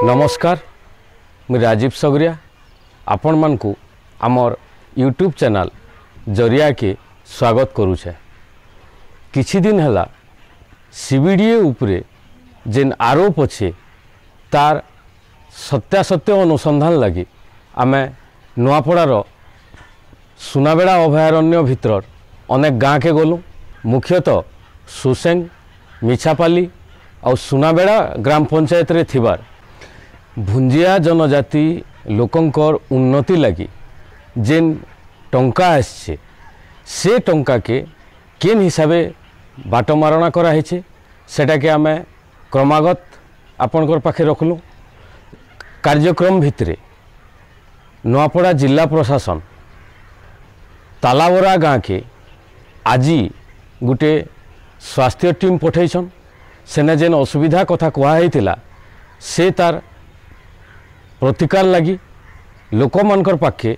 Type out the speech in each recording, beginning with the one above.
नमस्कार मैं राजीव सगरिया आपण मानकु आमर यूट्यूब चैनल जरिया के स्वागत करुछे। किछि दिन हला सीबीडीए उपरे जेन आरोप अच्छे तार सत्यासत्य अनुसंधान लगी आमे नुआपड़ार सुनाबेड़ा अभयारण्य भितर अनेक गाँ के गलु। मुख्यतः सुसेंग मिछापाली और सुनाबेड़ा ग्राम पंचायत रे थिबार भुंजिया जनजाति लोकंकर उन्नति लगी जेन टंका आसছে से टंका के केन हिसाबे बाट मारणा कराई सेटा के आमे क्रमागत आपणकर पाखे रखलु। कार्यक्रम भितरे नुआपड़ा जिला प्रशासन तालाबरा गाँ के आज गोटे स्वास्थ्य टीम पठेछन। सेने जेन असुविधा कथा कहुला से तार प्रतिकार लगी लोक मानकर पाखे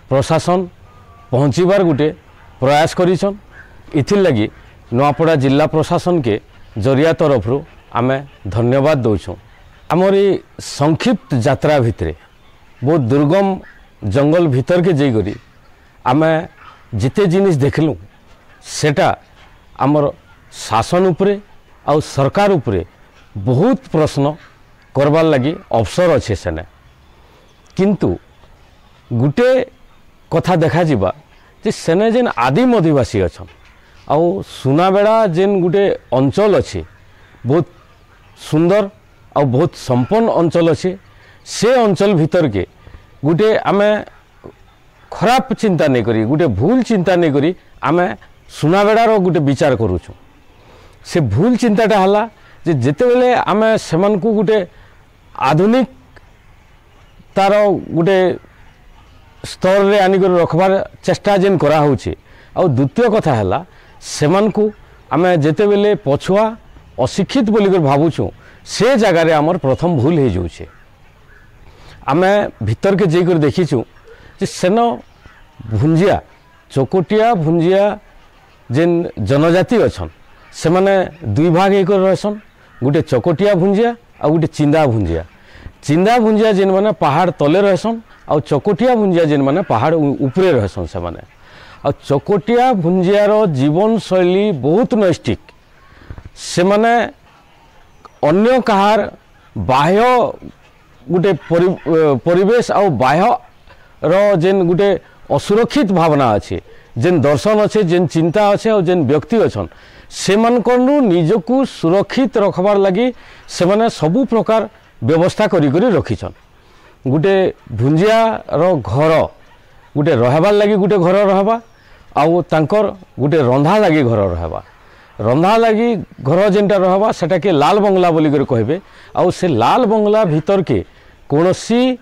प्रशासन पहुँचबार गोटे प्रयास करिछन। इथिर लगी नुआपड़ा जिला प्रशासन के जरिया तरफ आमे धन्यवाद दौछूँ। आमर ये संक्षिप्त यात्रा भितरे बहुत दुर्गम जंगल भितर के जाइकरी आमे जिते जिनिस देखलु सेटा आमर शासन उपरे और सरकार उपरे बहुत प्रश्न करबार लगी अवसर अच्छे सेने। किंतु गुटे कथा देखा जिबा जे सेने जेन आदिम आदिवासी अच्छन आउ सुनाबेड़ा जेन गुटे अंचल अच्छे बहुत सुंदर और बहुत संपन्न अंचल अच्छे से अंचल भितर के गुटे आमे खराब चिंता नहीं करी गुटे भूल चिंता नहीं करी आमे सुनाबेड़ार गुटे विचार करूछु। से भूल चिंताटा हला जे जेते बेले आमे सेमान को गुटे आधुनिक तार गोटे स्तर रे आनिक रखबार चेष्टा जेन करा होचे। और द्वितीय कथा है सेमान को आमे जेते बेले पछुआ अशिक्षित बोलिकर भावुछू से जगार आमर प्रथम भूल हो जाऊे। आमे भीतर के जाकर देखीचु जे सेन भुंजिया चकोटिया भुंजिया जेन जनजाति अच्छन से माने दुई भाग होकर रहसन। गोटे चकोटिया भुंजिया और गोटे चिंदा भुंजिया जेन माने पहाड़ तले रहसन और चकोटिया भुंजिया जेन माने पहाड़ उपरे रहसन। से माने और चकोटिया भुंजियार जीवन शैली बहुत नैष्टिक। से माने अन्य कहार बाह्य गोटे परिवेश और बाह्य रो जेन गोटे असुरक्षित भावना अच्छे जेन दर्शन अच्छे जेन चिंता अच्छे और जेन व्यक्ति अच्छन से मानकनु निजकू सुरक्षित रखबार लगी से माने सबु प्रकार व्यवस्था करी रखीछन। गोटे भुंजिया रो घर गोटे रहबार लगी गोटे घर रहबा आउ तांकर गोटे रंधा लगी घर रहबा। रंधा लगी घर जेनटा रहबा सेटा के लाल बंगला बोली कर कहबे। आउ से लाल बंगला भीतर के कोनोसी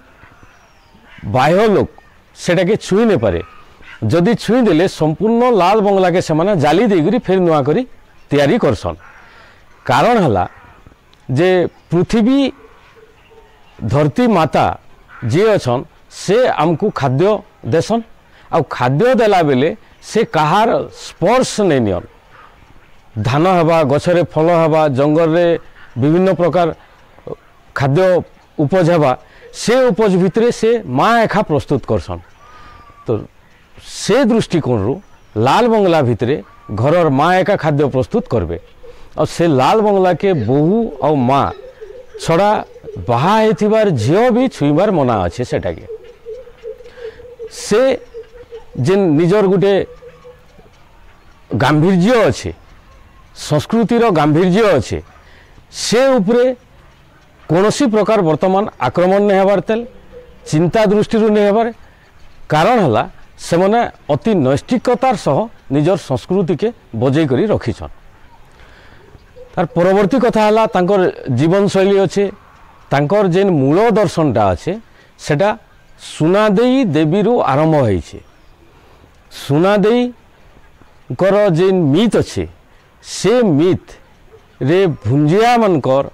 बाह्य लोक सेटा के छुई नहीं पारे। जदि छुई देले संपूर्ण लाल बंगला के सेमाने जाली देकरी फिर नुआ करी तैयारी करसन। कारण हला जे पृथ्वी धरती माता जे अच्छन से आमको खाद्य देसन आ खाद्य देला बेले से कहार स्पर्श नहीं नियन। धान हवा गछरे फल हवा जंगल रे विभिन्न प्रकार खाद्य उपज हवा से उपज भितरे से माँ एखा प्रस्तुत करसन। तो से दृष्टिकोण रु लाल बंगला भितरे घरर माँ एका खाद्य प्रस्तुत करबे। और से लाल बंगला के बहु और माँ छड़ा बाहा हेथिबार झियो भी छुईबार मना अच्छे। सेटा के से जेन निजर गुटे गांभीर्य अच्छे संस्कृतिर गांभीर्य अच्छे से उपरे कौनसी प्रकार वर्तमान आक्रमण नहीं हबार तेल चिंता दृष्टि नहीं हबार। कारण हला से माने अति नैष्टिकतार सह निजर संस्कृति के बजै करी रखीछन। तार परवर्ती कथा हला तांकर जीवन शैली अच्छे तांकर जेन मूल दर्शनटा अच्छे सेटा सुनादेई देवीरू आरंभ होइछे। सुनादेई कर जेन मिथ अच्छे से मिथ रे भुंजिया मानकर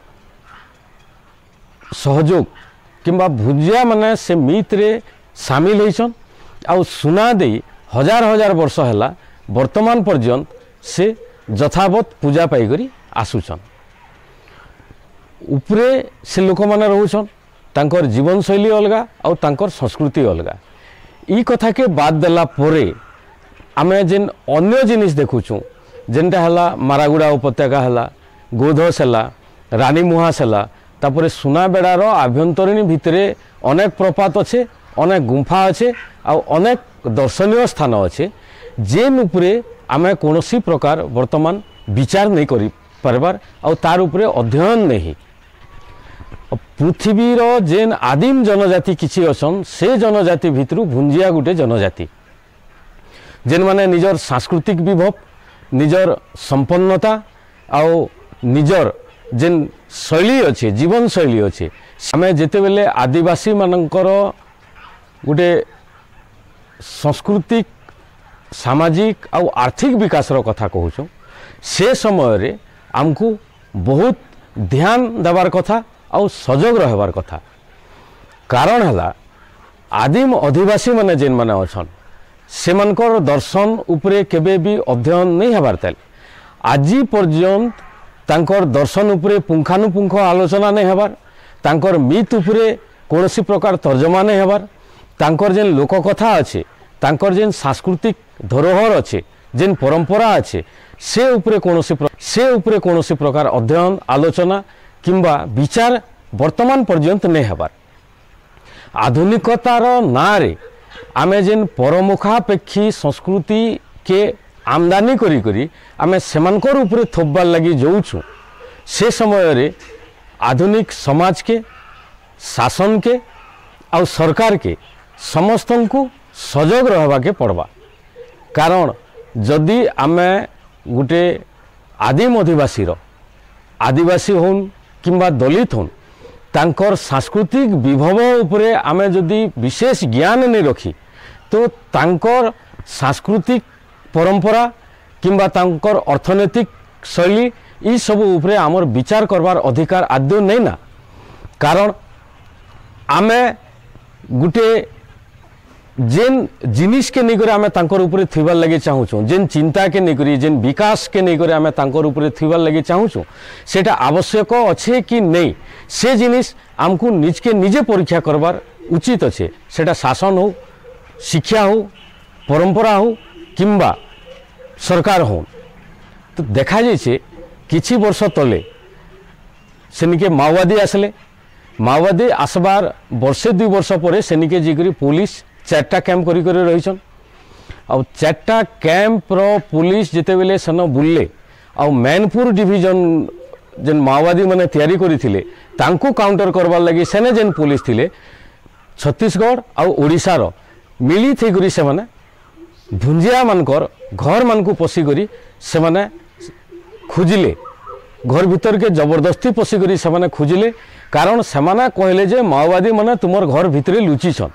सहयोग किंबा भुंजिया माने से मिथ रे सामिल होइछन। आउ सुनादेई हजार हजार वर्ष है वर्तमान पर्यंत से यथावत पूजा पाई आसुचन। उपरे से लोक मैंने रोचन तांकर जीवन शैली अलगा आउ तांकर संस्कृति अलगा ई कथा के बाद देला परे आमे जेन अन्य जिनिस देखुचु जेनटा हला मारागुड़ा उपत्यका हला गोधस हला रानी मुहास हला तापरे सुनाबेड़ार आभ्यंतरीण भितरे अनेक प्रपात अच्छे अनेक गुंफा अच्छे आउ अनेक दर्शनीय स्थान अच्छे जेन उपरे आमे कोनोसी प्रकार वर्तमान विचार नहीं करि पारबार आउ तार उपरे अध्ययन नहीं पृथ्वीर जेन आदिम जनजाति किछि अछन से जनजाति भितरु भुंजिया गुटे जनजाति जेन माने निजर सांस्कृतिक विभव निजर संपन्नता आउ निजर जेन शैली अच्छे जीवन शैली अच्छे आमे जेते बेले आदिवासी मानकर गोटे सांस्कृतिक सामाजिक आउ आर्थिक विकास रो कथा कहूँ से समय रे आमको बहुत ध्यान देवार कथा आउ सजग रहबार कथा कारण हला आदिम आदिवासी माने जेन माने अछन सेमानकर दर्शन उपरे केबे भी अध्ययन नहीं हेबार ताल आजी पर्यंत तांकर दर्शन उपरे पुंखानुपुंख आलोचना नहीं हेबार तांकर मित उपरे कोनोसी प्रकार तर्जमा नहीं हेबार तांकर जेन लोककथा अच्छे तांकर जेन सांस्कृतिक धरोहर अच्छे जेन परंपरा अच्छे से उपरे कोनोसी प्रकार अध्ययन आलोचना किंबा विचार वर्तमान पर्यंत नहीं हेबार आधुनिकतार नारे आमे जेन परमुखापेक्षी संस्कृति के आमदानी करी करी आमे सेमानकर उपरे थोपबार लगी जाऊँ से समय रे आधुनिक समाज के शासन के आउ सरकार के समस्त को सजग रहबा के पड़वा कारण जदि आमे गोटे आदिम आदिवासी होन किंबा दलित होन तांकर सांस्कृतिक विभव उपरे आमे जदि विशेष ज्ञान नहीं रखी तो तांकर सांस्कृतिक परंपरा किंबा तांकर अर्थनैतिक शैली ई सब उपरे आमर विचार करवार अधिकार आदौ नहीं ना कारण आमे गुटे जेन जिनिस के नहीं आमे तांकर उपरे थिबार लगे चाहूँ जेन चिंता के नहीं जेन विकास के नहीं आमे तांकर उपरे थिबार लगे चाहूँ सेटा आवश्यक अच्छे कि नहीं से जिनिस आमको निज के निजे परीक्षा करवार उचित अच्छे सेटा शासन हो शिक्षा हो परंपरा हो किंबा सरकार हो तो देखा जाइए किछि वर्ष तले सेनिके माओवादी आसले माओवादी आसबार वर्षे 2 वर्ष पर सेनिके जीकरी पुलिस 4टा कैंप करी रहीछन आ 4टा कैंप रो पुलिस जिते बेले सेन बुल्ले आ मैनपुर डिवीजन जेन माओवादी माने तैयारी करिथिले तांको काउंटर करबार लगी सेने जेन पुलिस थिले छत्तीसगढ़ आ ओडिसा रो मिली थी करी से माने भुंजिया मानकर घर मान को पशी करी से माने खोजिले घर भीतर के जबरदस्ती पशी करी से माने खोजिले कारण से माने कहले जे माओवादी माने तुमर घर भितरे लुची छन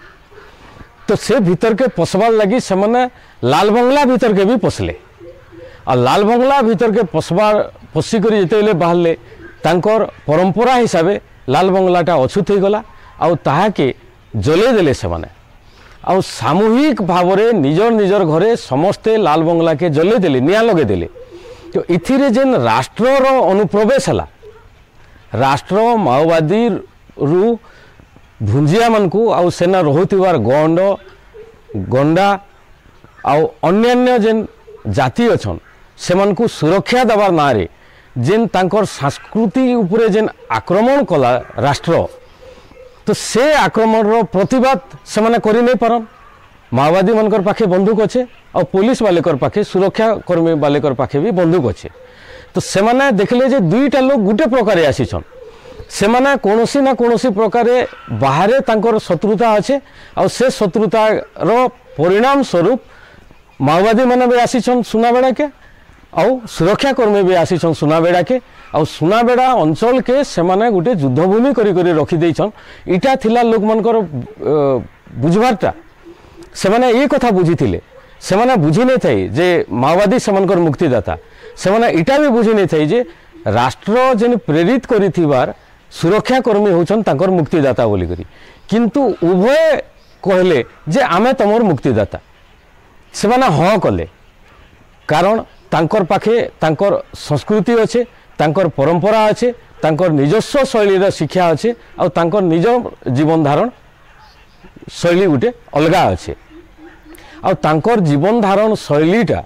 तो से भीतर के पसबार लगी से माने लाल बंगला भीतर के भी पसले आ लाल बंगला भीतर के पशी करी जेते बाहरले तांकर परंपरा हिसाबे लाल बंगलाटा अछूत हो गला आउ ताहा के जले देले से माने आउ सामूहिक भावरे निजर निजर घरे समस्ते लाल बंगला के जले देले निया लगे देले तो इथिरे जेन राष्ट्रर अनुप्रवेश हला राष्ट्र माओवादी रु भुंजिया मानकु आउ सेना रहुतिवार गंड गंडा आउ अन्यान्य जेन जाति अछन सेमानकु सुरक्षा देवार नारे जेन तांकर संस्कृति उपरे जेन आक्रमण कला राष्ट्र तो से आक्रमण रो प्रतिवाद से माने करि नहीं पारन माओवादी मनकर पाखे बंदूक अच्छे और पुलिस वालेकर पाखे सुरक्षा कर्मी वालेकर पाखे भी बंदूक अच्छे तो से माने देखले जे 2टा लोग गुटे प्रकार आसीछन से माने कोनोसी ना कोनोसी प्रकार बाहरे तांकर शत्रुता अच्छे और से शत्रुता रो परिणाम स्वरूप माओवादी माने भी आसीछन सुनाबेड़ा के और सुरक्षा कर्मी भी आसीछन सुनाबेड़ा के और सुनाबेड़ा अंचल के सेमाने गोटे युद्धभूमि करी रखी देछन इटा थिला लोक मनकर बुझबारटा सेमाने ये कथा बुझीथिले सेमाने बुझी नहीं थाई जे माओवादी सेमानकर मुक्तिदाता सेमाने इटा भी बुझी नहीं थाई जे राष्ट्र जेन प्रेरित करिथिबार सुरक्षा कर्मी होछन तांकर मुक्तिदाता बोली करी किंतु उभय कहले जे आमे तमर मुक्तिदाता सेमाने हाँ कले कारण तांकर पाखे तांकर संस्कृति अच्छे तांकर परंपरा अच्छे तांकर निजस्व शैली शिक्षा अच्छे आ तांकर निज जीवन धारण शैली गोटे अलगा अच्छे आ तांकर जीवन धारण शैलीटा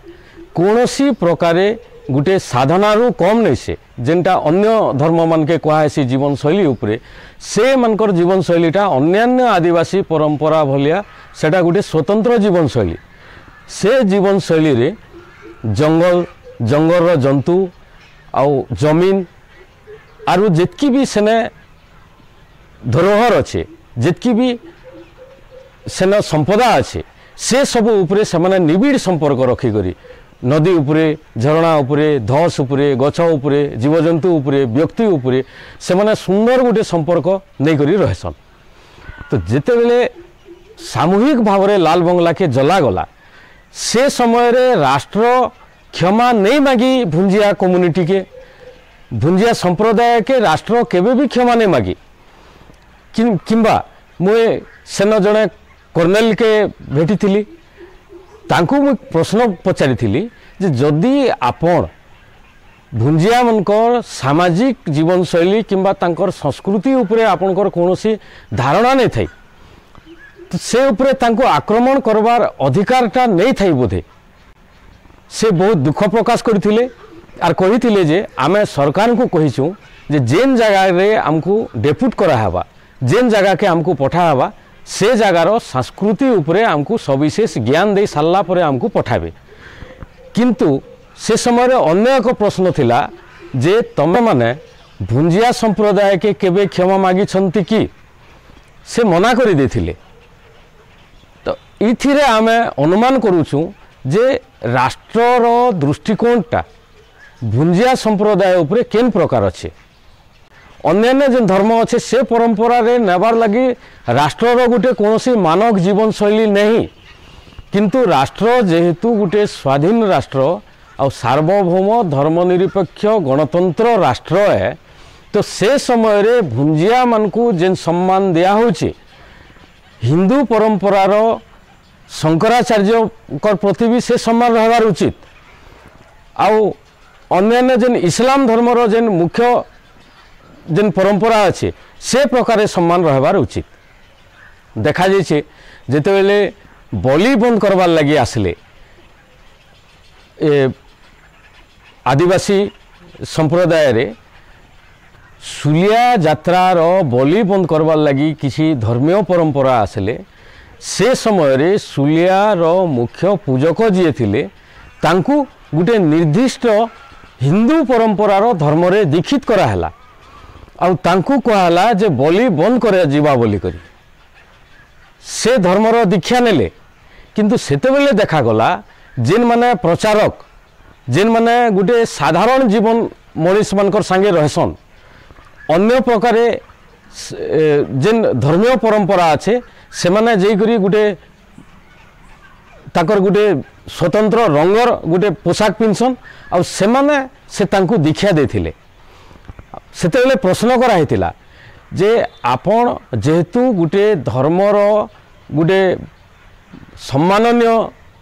कौनसी प्रकारे गोटे साधनारू कम नहीं से जेनटा अन्य धर्म मानके कहुसी जीवन शैली उपरे से मानकर जीवन शैलीटा अन्यान्य आदिवासी परंपरा भलिया सेटा गोटे स्वतंत्र जीवन शैली से जीवन शैली रे जंगल जंतु आउ जमीन आरु जितकी भी सेने धरोहर अच्छे जितकी भी सेना संपदा अच्छे से सब उपरे से निबिड़ संपर्क रखिक नदी उपरे झरणा उपरे धस उपरे गछ उपरे जीवजंतु उपरे व्यक्ति उपरे से माने सुंदर गोटे संपर्क नहीं करी रहसन। तो जिते बेले सामूहिक भाव में लाल बंगला के जलागला से समय रे राष्ट्र क्षमा नहीं मागी भुंजिया कम्युनिटी के भुंजिया संप्रदाय के राष्ट्र केबे भी क्षमा नहीं मागी किंबा मुए सेन जड़े कर्नेल के भेटी थी तांकु मु प्रश्न पचारि थी जे जदि आपण भुंजिया मनकर सामाजिक जीवन शैली किंबा तांकर संस्कृति उपरे आपनकर कोनोसी धारणा नहीं थाई तो से उपरे तांको आक्रमण करवार अधिकारटा नहीं थाई बोधे से बहुत दुख प्रकाश करथिले आर कहिथिले जे आमे सरकार को कहिछु जे जेन जगह रे हमको डेपुट कराहबा जेन जगह के हमको पठाहबा से जगार संस्कृति उपरे हमको सविशेष ज्ञान दे सारा पर हमको पठाबे किंतु से समय अन्य एक प्रश्न थिला जे तमे माने भुंजिया संप्रदाय के केबे क्षमा मागी छंती कि से मना करि देथिले। तो इथिरे आमे अनुमान करूछु जे राष्ट्रर दृष्टिकोणटा भुंजिया संप्रदाय उपरे केन प्रकार अच्छे अन्यान्य जो धर्म अच्छे से परंपरा रे नेबार लगी राष्ट्रर गोटे कौनसी मानक जीवन शैली नहीं किंतु राष्ट्र जेहेतु गोटे स्वाधीन राष्ट्र और सार्वभौम धर्मनिरपेक्ष गणतंत्र राष्ट्र है तो से समय रे भुंजिया मानकू जेन सम्मान दिया होची हिंदू परंपरार शंकराचार्य प्रति भी से सम्मान रहबार उचित आउ अन्यान्य जेन इस्लाम धर्मर जेन मुख्य जेन परंपरा अच्छे से प्रकार सम्मान रहबार उचित। देखा जाइए जिते बेले बलि बंद करवार लगी आसले आदिवासी संप्रदाय रे सुलिया जात्रार बलि बंद करवार लगी किसी धर्मीय परंपरा आसले से समय रे सुलियार मुख्य पूजक जी थिले तांकू गोटे निर्दिष्ट हिंदू परंपरार धर्म रे दीक्षित कराहला आउ तांकू कहला जे बलि बंद कर जीवा बोली करी से धर्मर दीक्षा नेले किंतु सेते बेले देखा गला जेन माने प्रचारक जेन माने गोटे साधारण जीवन मनीष मानकर संगे रहसन अन्य प्रकारे जेन धर्मीय परंपरा अच्छे से माने जई करी गोटे ताकर गोटे स्वतंत्र रंगर गोटे पोशाक पिंधसन आ से माने से तांकू दीक्षा देथिले सेते बेले प्रश्न कराइतिला जे आपण जेहेतु गोटे धर्मर गोटे सम्माननीय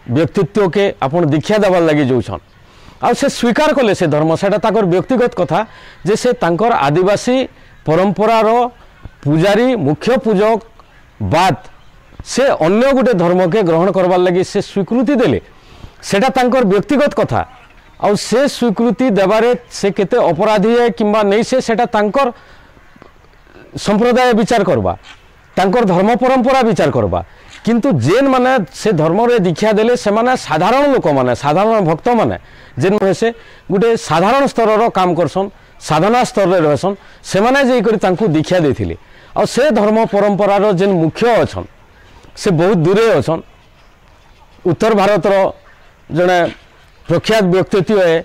व्यक्तित्व के आपण दीक्षा देवार लगी जाऊछन आ से स्वीकार कले से धर्म सेटा ताकर व्यक्तिगत कथा जे से तांकर आदिवासी परंपरार पूजारी मुख्य पूजक बाद से अन्य गोटे धर्म के ग्रहण करवार लगी से स्वीकृति देले सेटा तांकर व्यक्तिगत कथा आ से स्वीकृति देवारे से केते अपराधी है किंबा नहीं से सेटा तांकर संप्रदाय विचार करबा तांकर धर्म परंपरा विचार करबा किंतु जेन माने से धर्म रे दीक्षा देले से माने साधारण लोक माने साधारण भक्त माने जेन से गोटे साधारण स्तर काम करसन साधना स्तर रे रहसन से माने जे करी तांकू दीक्षा देथिले आ से धर्म परंपरार जेन मुख्य अछन से बहुत दूरे अछन उत्तर भारत जड़े प्रख्यात व्यक्तित्व है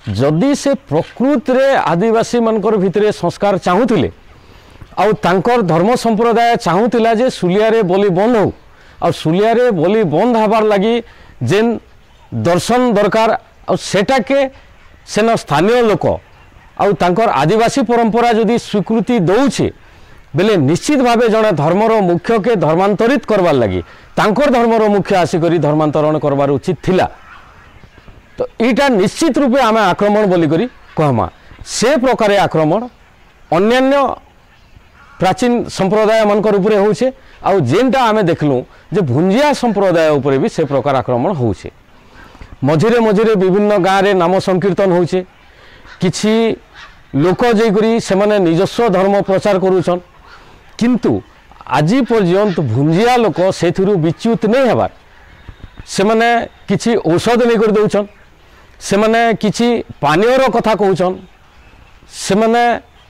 जदि से प्रकृत रे आदिवासी मानकर भितरे संस्कार चाहूले आउ तांकर धर्म संप्रदाय चाहूला जे सुलिया बलि बंद हो और सुलिया बलि बंद हबार लगी जेन दर्शन दरकार सेटा के सेन स्थानीय लोक आउ तांकर आदिवासी परंपरा जदि स्वीकृति दौचे बेले निश्चित भावे जड़े धर्मर मुख्य के धर्मांतरित करवार लगी तांकर धर्मर मुख्य आसिक धर्मांतरण करवार उचित थिला। तो यहाँ निश्चित रूपे आम आक्रमण बोली कहमा से प्रकार आक्रमण अन्यान्य प्राचीन संप्रदाय मानकर उपरे होउछे आउ जेनटा आमे देखलु जे भुंजिया संप्रदाय उपरे भी से प्रकार आक्रमण होउछे। मझिरे मझिरे विभिन्न गाँव रे नाम संकीर्तन होउछे किछि लोक जेकरी से माने निजस्व धर्म प्रचार करूछन किंतु आजी पर्यंत भुंजिया लोक सेथिरु विच्युत नहीं हेबार से माने किछि औषध नहीं कर दउछन से माने किछि पानीयर कथा कहउछन से माने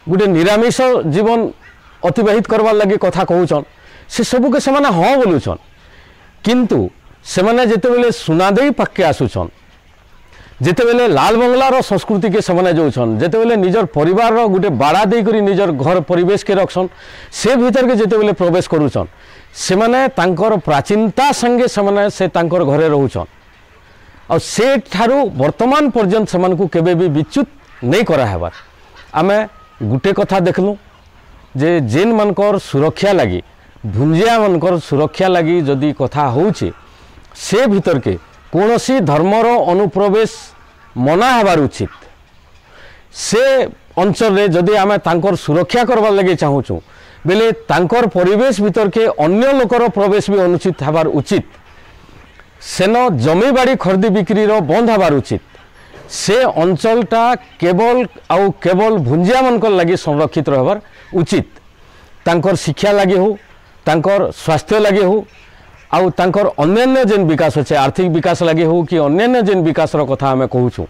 गुटे निरामिष जीवन अतिबाहित करवार लगी कथा कहउछन से सबू के से माने हाँ बोलुछन किंतु से माने जेतेबेले सुनादेई पाके आसुछन जेतेबेले लाल बंगलार संस्कृति के से जाऊन जेतेबेले निजर परिवार गोटे बाड़ा देकरी निजर घर परिवेश के रखसन से भीतर के जेतेबेले प्रवेश करूछन से माने तांकर प्राचीनता संगे से तांकर घरे रहउछन और से ठारू वर्तमान पर्यंत से मानकु केबे भी विच्युत नहीं करा हेबार। आमे गुटे कथा देखलु जे जेन मानकर सुरक्षा लगी भुंजिया मानकर सुरक्षा लगी जदि कथा होउछे से भीतर के कौनसी धर्मर अनुप्रवेश मना हबार उचित से अंचल रे जदि आमे तांकर सुरक्षा करबार लगे चाहूचु बेले तांकर परिवेश भीतर के अन्य लोकर प्रवेश भी अनुचित हबार उचित सेन जमी बाड़ी खरीदी बिक्री रो बंद हबार उचित से अंचलटा केवल भुंजिया मनकर लगी संरक्षित रहबार उचित तांकर शिक्षा लगे हो तांकर स्वास्थ्य लगे हो आउ तांकर अन्यान्य जेन विकास अच्छे आर्थिक विकास लगे हो कि अन्यान्य जेन विकास कथा आम कहूँ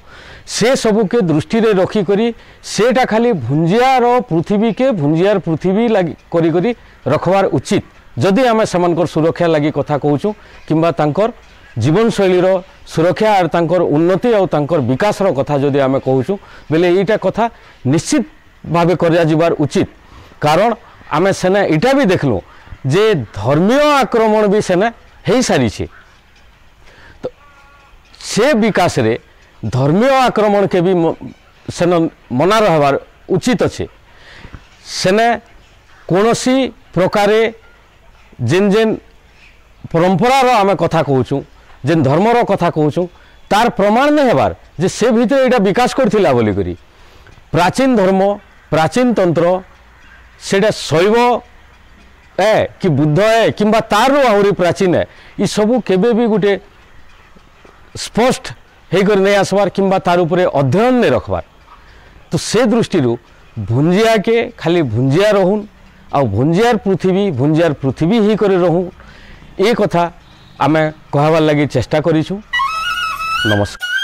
से सबू के दृष्टि रे रखी करी सेटा खाली भुंजियार पृथ्वी के भुंजियार पृथ्वी लगी करी करी रखबार उचित जदि आम से सुरक्षा लगी कथा कहूँ किंबा तांकर जीवन शैलीर सुरक्षा और तांकर उन्नति और तांकर विकास कथा जदि आम कहूँ बेले यीटा कथा निश्चित भावे करा जिबार उचित कारण आम सेना इटा भी देखलु जे धर्मीय आक्रमण भी सेना हो सारी तो से विकास रे धर्मीय आक्रमण के भी सेना मना रहबार उचित अच्छे सेना कौनसी प्रकार जेन जेन परंपरार आम कथा कहूँ जेन धर्मर कथा कहूँ तार प्रमाण नहीं हेबार जे से भीतर एटा विकास करथिला बोली करी प्राचीन धर्म प्राचीन तंत्र सेटा शैव है कि बुद्ध है किंबा तार आहरी प्राचीन है ये सबू केबे भी गोटे स्पष्ट होकर नहीं आसबार किंबा तार उपरे अध्ययन नहीं रखबार तो से दृष्टि भुंजिया के खाली भुंजिया रहून आ भुंजियार पृथ्वी ही करे रहून ये कथा आमे कहबार लगी चेष्टा करिछु। नमस्कार।